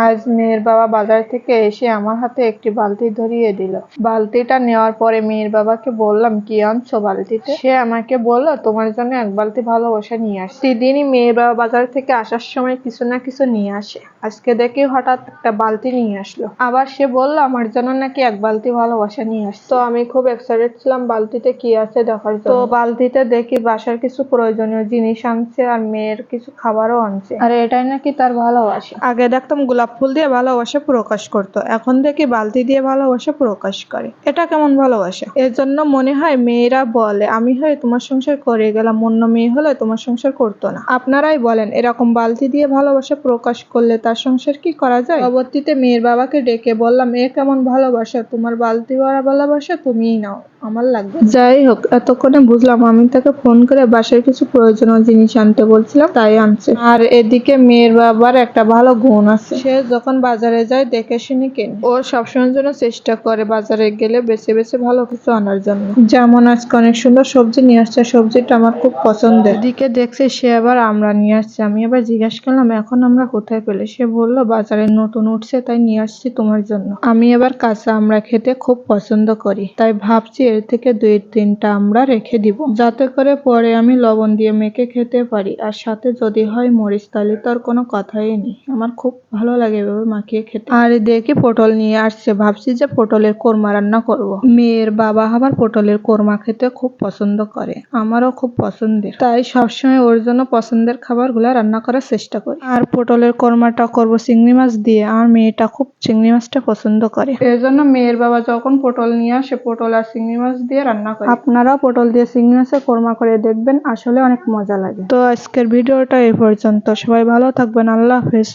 আজ মেয়ের বাবা বাজার থেকে এসে আমার হাতে একটি বালতি ধরিয়ে দিল। বালতিটা নেওয়ার পরে মেয়ের বাবাকে বললাম, কি আনছো বালতিতে? সে আমাকে বলল, তোমার জন্য এক বালতি ভালোবাসা নিয়ে আসি। প্রতিদিনই মেয়ের বাবা বাজার থেকে আসার সময় কিছু না কিছু নিয়ে আসে। আজকে দেখি হঠাৎ একটা বালতি নিয়ে আসলো। আবার সে বলল আমার জন্য নাকি এক বালতি ভালোবাসা নিয়ে আসছে। তো আমি খুব এক্সাইটেড ছিলাম বালতিতে কি আছে দেখার জন্য। তো বালতিতে দেখি বাসার কিছু প্রয়োজনীয় জিনিস আনছে আর মেয়ের কিছু খাবারও আনছে। আর এটাই নাকি তার ভালোবাসা। আগে দেখতাম গোলাপ ফুল দিয়ে ভালোবাসা প্রকাশ করতো, এখন দেখি বালতি দিয়ে ভালোবাসা প্রকাশ করে। এটা কেমন ভালোবাসা? এর জন্য মনে হয় মেয়েরা বলে, আমি হয়ে তোমার সংসার করে গেলাম, অন্য মেয়ে হলে তোমার সংসার করতো না। আপনারাই বলেন, এরকম বালতি দিয়ে ভালোবাসা প্রকাশ করলে তার সংসার কি করা যায়? পরবর্তীতে মেয়ের বাবাকে ডেকে বললাম, এ কেমন ভালোবাসা? তোমার বালতি ভরা ভালোবাসা তুমিই নাও, আমার লাগবে। যাই হোক, এতক্ষণে বুঝলাম আমি তাকে ফোন করে বাসায় কিছু প্রয়োজনীয় জিনিস আনতে বলছিলাম, তাই আনছে। আর এদিকে মেয়ের বাবার একটা ভালো গুণ আছে, সে যখন বাজারে যায় দেখে শুনে কেনে। ও সবসময়ের জন্য চেষ্টা করে বাজারে গেলে বেছে বেছে ভালো কিছু আনার জন্য। যেমন আজকে অনেক সুন্দর সবজি নিয়ে আসছে, সবজিটা আমার খুব পছন্দের। এদিকে দেখছি সে আবার আমরা নিয়ে আসছে। আমি আবার জিজ্ঞাসা করলাম, এখন আমরা কোথায় পেলে? সে বললো, বাজারে নতুন উঠছে তাই নিয়ে আসছি তোমার জন্য। আমি এবার কাঁচা আমরা খেতে খুব পছন্দ করি, তাই ভাবছি এর থেকে 2-3টা আমরা রেখে দিব, যাতে করে পরে আমি লবণ দিয়ে মেখে খেতে পারি। আর সাথে যদি হয় মরিচ, তাহলে তো আর কোনো কথাই নেই। আমার খুব ভালো লাগে এভাবে মাখিয়ে খেতে। আর দেখি পটল নিয়ে আসছে, ভাবছি যে পটলের কোরমা রান্না করব। মেয়ের বাবা আবার পটলের কোরমা খেতে খুব পছন্দ করে, আমারও খুব পছন্দের, তাই সবসময় ওর জন্য পছন্দের খাবারগুলা রান্না করার চেষ্টা করি। আর পটলের কোরমাটা করব চিংড়ি মাছ দিয়ে, আর মেয়েটা খুব চিংড়ি মাছটা পছন্দ করে। এর জন্য মেয়ের বাবা যখন পটল নিয়ে আসে, পটল আর চিংড়ি মাছ দিয়ে রান্না করে। আপনারাও পটল দিয়ে চিংড়ি মাছের কোরমা করে দেখবেন, আসলে অনেক মজা লাগে। তো আজকের ভিডিওটা এই পর্যন্ত। সবাই ভালো থাকবেন। আল্লাহ হাফেজ।